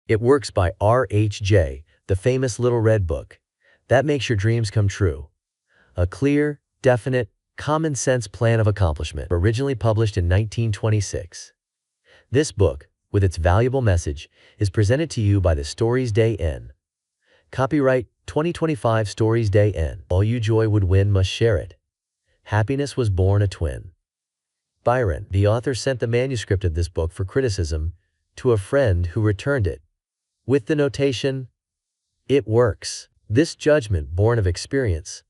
It Works by RHJ, the famous Little Red Book. That makes your dreams come true. A clear, definite, common-sense plan of accomplishment. Originally published in 1926. This book, with its valuable message, is presented to you by the Stories Day Inn. Copyright 2025 Stories Day Inn. All you joy would win must share it. Happiness was born a twin. Byron. The author sent the manuscript of this book for criticism to a friend who returned it with the notation, "It works." This judgment, born of experience,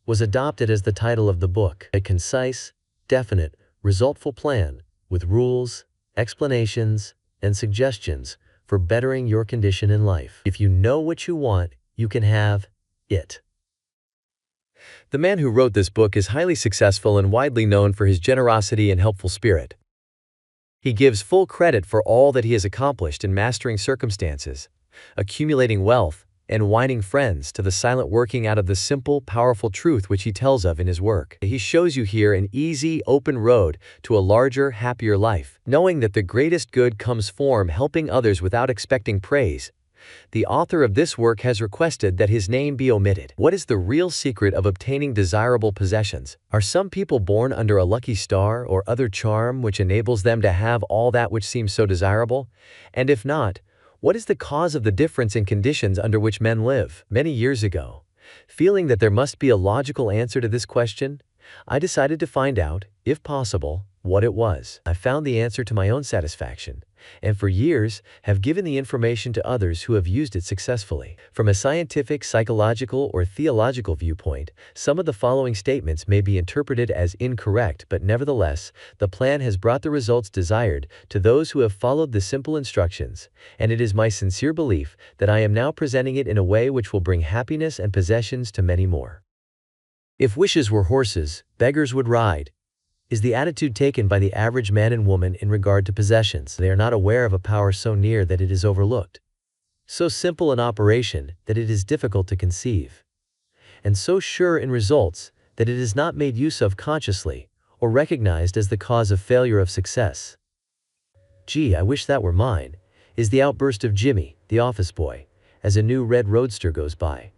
was adopted as the title of the book. A concise, definite, resultful plan with rules, explanations, and suggestions for bettering your condition in life. If you know what you want, you can have it. The man who wrote this book is highly successful and widely known for his generosity and helpful spirit. He gives full credit for all that he has accomplished in mastering circumstances, accumulating wealth, and winning friends to the silent working out of the simple, powerful truth which he tells of in his work. He shows you here an easy, open road to a larger, happier life, knowing that the greatest good comes from helping others without expecting praise. The author of this work has requested that his name be omitted. What is the real secret of obtaining desirable possessions? Are some people born under a lucky star or other charm which enables them to have all that which seems so desirable? And if not, what is the cause of the difference in conditions under which men live? Many years ago, feeling that there must be a logical answer to this question, I decided to find out, if possible, what it was. I found the answer to my own satisfaction, and for years have given the information to others who have used it successfully. From a scientific, psychological, or theological viewpoint, some of the following statements may be interpreted as incorrect, but nevertheless, the plan has brought the results desired to those who have followed the simple instructions, and it is my sincere belief that I am now presenting it in a way which will bring happiness and possessions to many more. If wishes were horses, beggars would ride, is the attitude taken by the average man and woman in regard to possessions. They are not aware of a power so near that it is overlooked, so simple in operation that it is difficult to conceive, and so sure in results that it is not made use of consciously or recognized as the cause of failure of success. "Gee, I wish that were mine," is the outburst of Jimmy, the office boy, as a new red roadster goes by.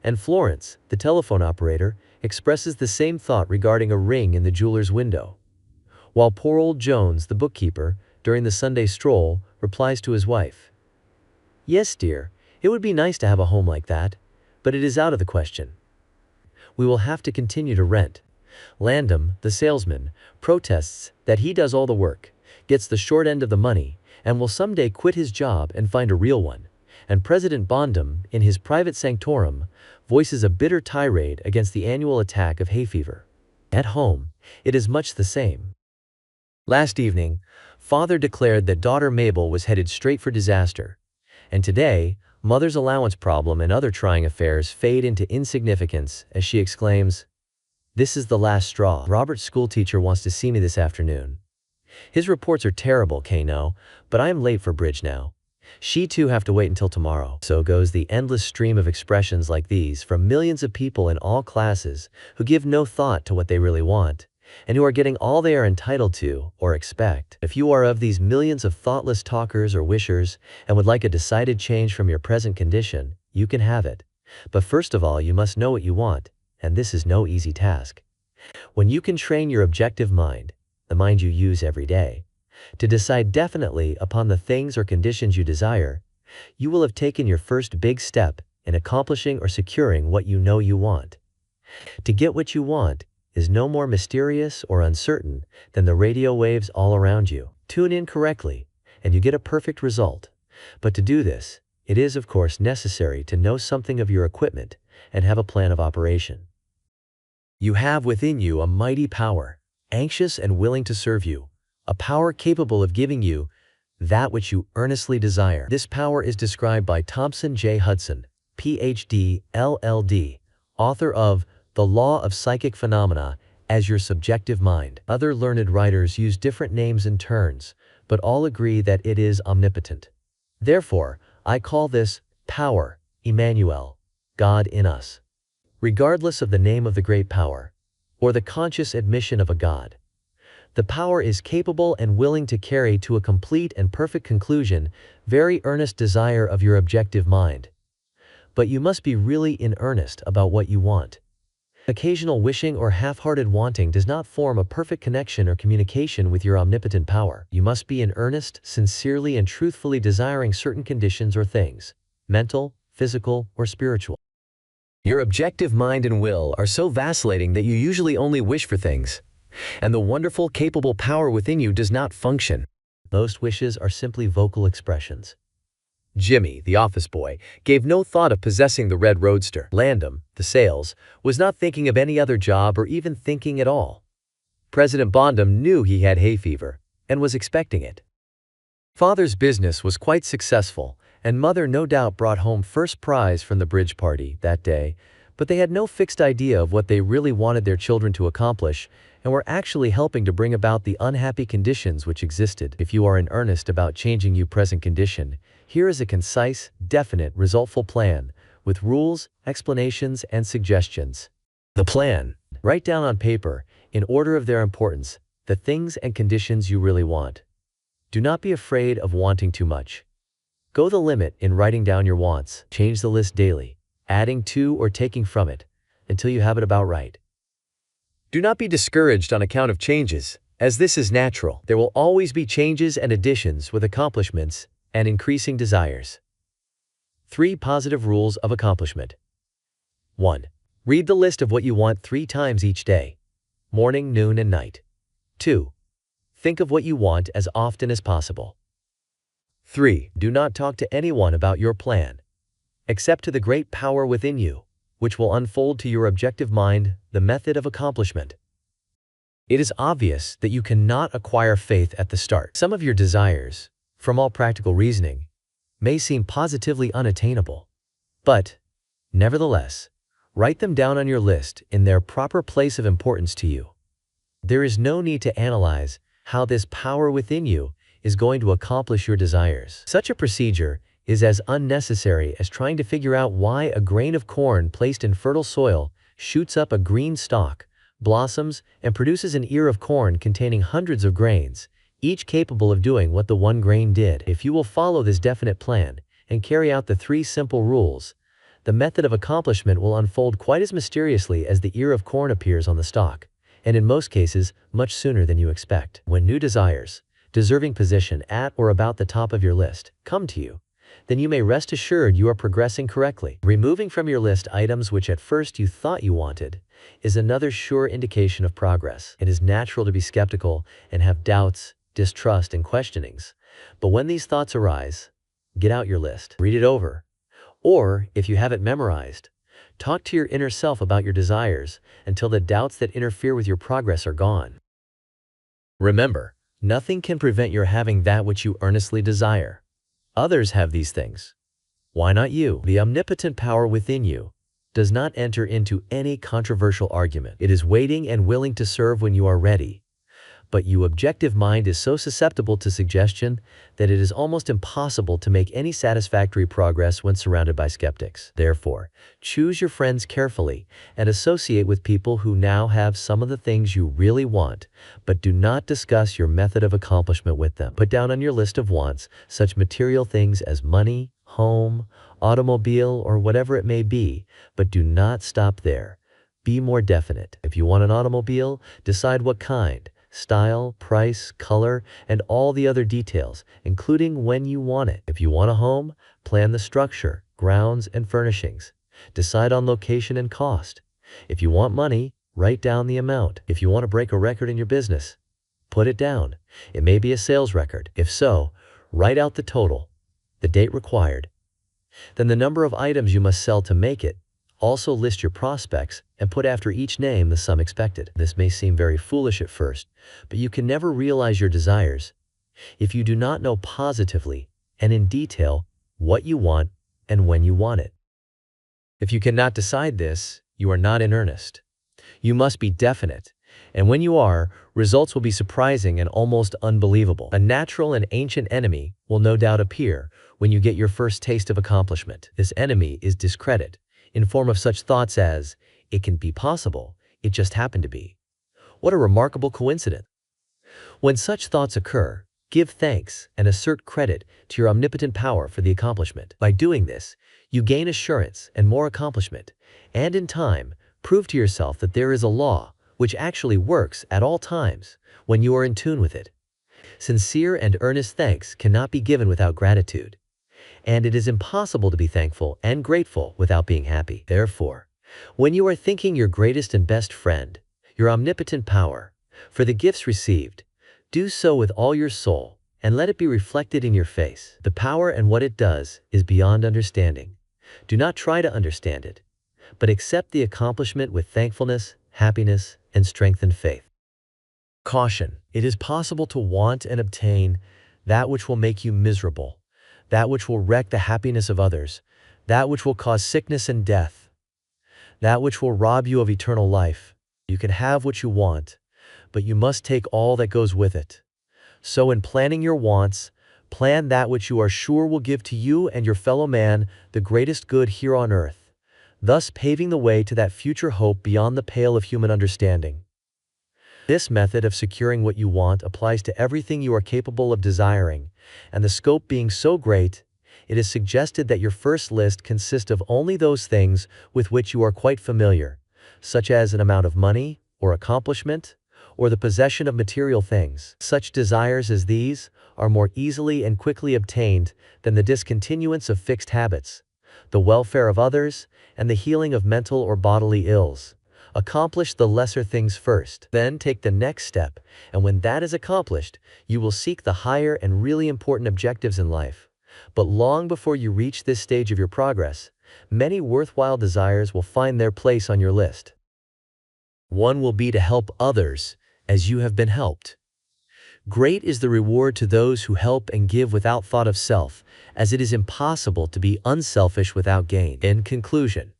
And Florence, the telephone operator, expresses the same thought regarding a ring in the jeweler's window. While poor old Jones, the bookkeeper, during the Sunday stroll, replies to his wife, "Yes, dear, it would be nice to have a home like that, but it is out of the question. We will have to continue to rent." Landum, the salesman, protests that he does all the work, gets the short end of the money, and will someday quit his job and find a real one. And President Bondum, in his private sanctorum, voices a bitter tirade against the annual attack of hay fever. At home, it is much the same. Last evening, father declared that daughter Mabel was headed straight for disaster. And today, mother's allowance problem and other trying affairs fade into insignificance as she exclaims, "This is the last straw. Robert's schoolteacher wants to see me this afternoon. His reports are terrible, Kano, but I am late for bridge now. She too have to wait until tomorrow." So goes the endless stream of expressions like these from millions of people in all classes who give no thought to what they really want, and who are getting all they are entitled to or expect. If you are of these millions of thoughtless talkers or wishers and would like a decided change from your present condition, you can have it. But first of all, you must know what you want, and this is no easy task. When you can train your objective mind, the mind you use every day, to decide definitely upon the things or conditions you desire, you will have taken your first big step in accomplishing or securing what you know you want. To get what you want is no more mysterious or uncertain than the radio waves all around you. Tune in correctly, and you get a perfect result. But to do this, it is of course necessary to know something of your equipment and have a plan of operation. You have within you a mighty power, anxious and willing to serve you. A power capable of giving you that which you earnestly desire. This power is described by Thompson J. Hudson, Ph.D., LL.D., author of The Law of Psychic Phenomena, as your subjective mind. Other learned writers use different names and terms, but all agree that it is omnipotent. Therefore, I call this power, Emmanuel, God in us. Regardless of the name of the great power, or the conscious admission of a God, The power is capable and willing to carry to a complete and perfect conclusion very earnest desire of your objective mind. But you must be really in earnest about what you want. Occasional wishing or half-hearted wanting does not form a perfect connection or communication with your omnipotent power. You must be in earnest, sincerely and truthfully desiring certain conditions or things, mental, physical, or spiritual. Your objective mind and will are so vacillating that you usually only wish for things, and the wonderful, capable power within you does not function. Most wishes are simply vocal expressions. Jimmy, the office boy, gave no thought of possessing the red roadster. Landon, the sales, was not thinking of any other job or even thinking at all. President Bondum knew he had hay fever and was expecting it. Father's business was quite successful, and Mother no doubt brought home first prize from the bridge party that day, but they had no fixed idea of what they really wanted their children to accomplish and were actually helping to bring about the unhappy conditions which existed. If you are in earnest about changing your present condition, here is a concise, definite, resultful plan with rules, explanations, and suggestions. The plan. Write down on paper, in order of their importance, the things and conditions you really want. Do not be afraid of wanting too much. Go the limit in writing down your wants. Change the list daily, adding to or taking from it, until you have it about right. Do not be discouraged on account of changes, as this is natural. There will always be changes and additions with accomplishments and increasing desires. 3 positive rules of accomplishment. 1. Read the list of what you want 3 times each day, morning, noon, and night. 2. Think of what you want as often as possible. 3. Do not talk to anyone about your plan, except to the great power within you, which will unfold to your objective mind the method of accomplishment. It is obvious that you cannot acquire faith at the start. Some of your desires, from all practical reasoning, may seem positively unattainable. But, nevertheless, write them down on your list in their proper place of importance to you. There is no need to analyze how this power within you is going to accomplish your desires. Such a procedure is as unnecessary as trying to figure out why a grain of corn placed in fertile soil shoots up a green stalk, blossoms, and produces an ear of corn containing hundreds of grains, each capable of doing what the one grain did. If you will follow this definite plan and carry out the 3 simple rules, the method of accomplishment will unfold quite as mysteriously as the ear of corn appears on the stalk, and in most cases, much sooner than you expect. When new desires, deserving position at or about the top of your list, come to you, then you may rest assured you are progressing correctly. Removing from your list items which at first you thought you wanted is another sure indication of progress. It is natural to be skeptical and have doubts, distrust, and questionings. But when these thoughts arise, get out your list, read it over, or, if you have it memorized, talk to your inner self about your desires until the doubts that interfere with your progress are gone. Remember, nothing can prevent your having that which you earnestly desire. Others have these things. Why not you? The omnipotent power within you does not enter into any controversial argument. It is waiting and willing to serve when you are ready. But your objective mind is so susceptible to suggestion that it is almost impossible to make any satisfactory progress when surrounded by skeptics. Therefore, choose your friends carefully and associate with people who now have some of the things you really want, but do not discuss your method of accomplishment with them. Put down on your list of wants such material things as money, home, automobile, or whatever it may be, but do not stop there. Be more definite. If you want an automobile, decide what kind, style, price, color, and all the other details, including when you want it. If you want a home, plan the structure, grounds, and furnishings. Decide on location and cost. If you want money, write down the amount. If you want to break a record in your business, put it down. It may be a sales record. If so, write out the total, the date required, then the number of items you must sell to make it. Also list your prospects and put after each name the sum expected. This may seem very foolish at first, but you can never realize your desires if you do not know positively and in detail what you want and when you want it. If you cannot decide this, you are not in earnest. You must be definite, and when you are, results will be surprising and almost unbelievable. A natural and ancient enemy will no doubt appear when you get your first taste of accomplishment. This enemy is discredit, in form of such thoughts as, it can be possible, it just happened to be. What a remarkable coincidence. When such thoughts occur, give thanks and assert credit to your omnipotent power for the accomplishment. By doing this, you gain assurance and more accomplishment, and in time, prove to yourself that there is a law which actually works at all times when you are in tune with it. Sincere and earnest thanks cannot be given without gratitude, and it is impossible to be thankful and grateful without being happy. Therefore, when you are thanking your greatest and best friend, your omnipotent power, for the gifts received, do so with all your soul and let it be reflected in your face. The power and what it does is beyond understanding. Do not try to understand it, but accept the accomplishment with thankfulness, happiness, and strengthened faith. Caution: it is possible to want and obtain that which will make you miserable, that which will wreck the happiness of others, that which will cause sickness and death, that which will rob you of eternal life. You can have what you want, but you must take all that goes with it. So in planning your wants, plan that which you are sure will give to you and your fellow man the greatest good here on earth, thus paving the way to that future hope beyond the pale of human understanding. This method of securing what you want applies to everything you are capable of desiring, and the scope being so great, it is suggested that your first list consist of only those things with which you are quite familiar, such as an amount of money, or accomplishment, or the possession of material things. Such desires as these are more easily and quickly obtained than the discontinuance of fixed habits, the welfare of others, and the healing of mental or bodily ills. Accomplish the lesser things first, then take the next step, and when that is accomplished, you will seek the higher and really important objectives in life. But long before you reach this stage of your progress, many worthwhile desires will find their place on your list. One will be to help others as you have been helped. Great is the reward to those who help and give without thought of self, as it is impossible to be unselfish without gain. In conclusion,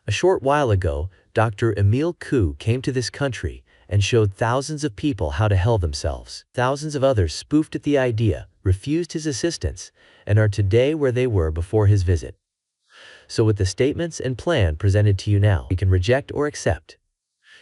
a short while ago, Dr. Emile Coué came to this country and showed thousands of people how to help themselves. Thousands of others spoofed at the idea, refused his assistance, and are today where they were before his visit. So with the statements and plan presented to you now, you can reject or accept.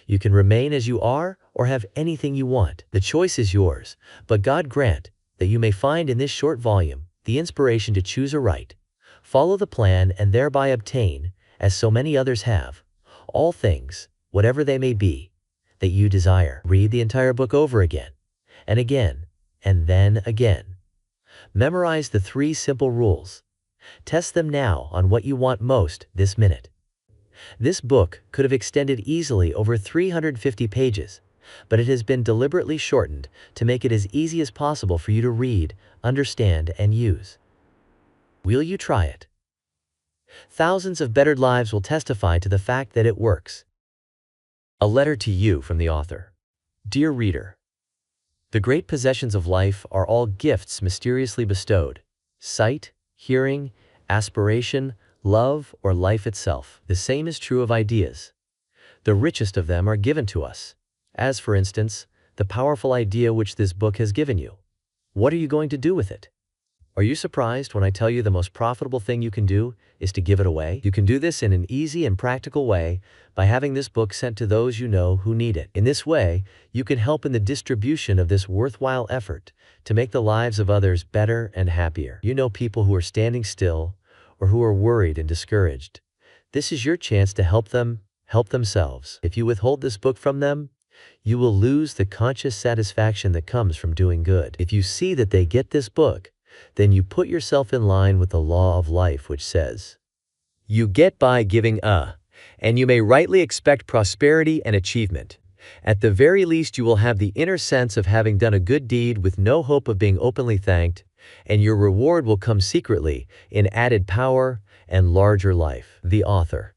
You can remain as you are or have anything you want. The choice is yours, but God grant that you may find in this short volume the inspiration to choose aright, follow the plan, and thereby obtain, as so many others have, all things, whatever they may be, that you desire. Read the entire book over again, and then again. Memorize the 3 simple rules. Test them now on what you want most this minute. This book could have extended easily over 350 pages, but it has been deliberately shortened to make it as easy as possible for you to read, understand, and use. Will you try it? Thousands of bettered lives will testify to the fact that it works. A letter to you from the author. Dear reader, the great possessions of life are all gifts mysteriously bestowed: sight, hearing, aspiration, love, or life itself. The same is true of ideas. The richest of them are given to us, as for instance, the powerful idea which this book has given you. What are you going to do with it? Are you surprised when I tell you the most profitable thing you can do is to give it away? You can do this in an easy and practical way by having this book sent to those you know who need it. In this way, you can help in the distribution of this worthwhile effort to make the lives of others better and happier. You know people who are standing still or who are worried and discouraged. This is your chance to help them help themselves. If you withhold this book from them, you will lose the conscious satisfaction that comes from doing good. If you see that they get this book, then you put yourself in line with the law of life, which says, you get by giving and you may rightly expect prosperity and achievement. At the very least, you will have the inner sense of having done a good deed with no hope of being openly thanked, and your reward will come secretly in added power and larger life. The author.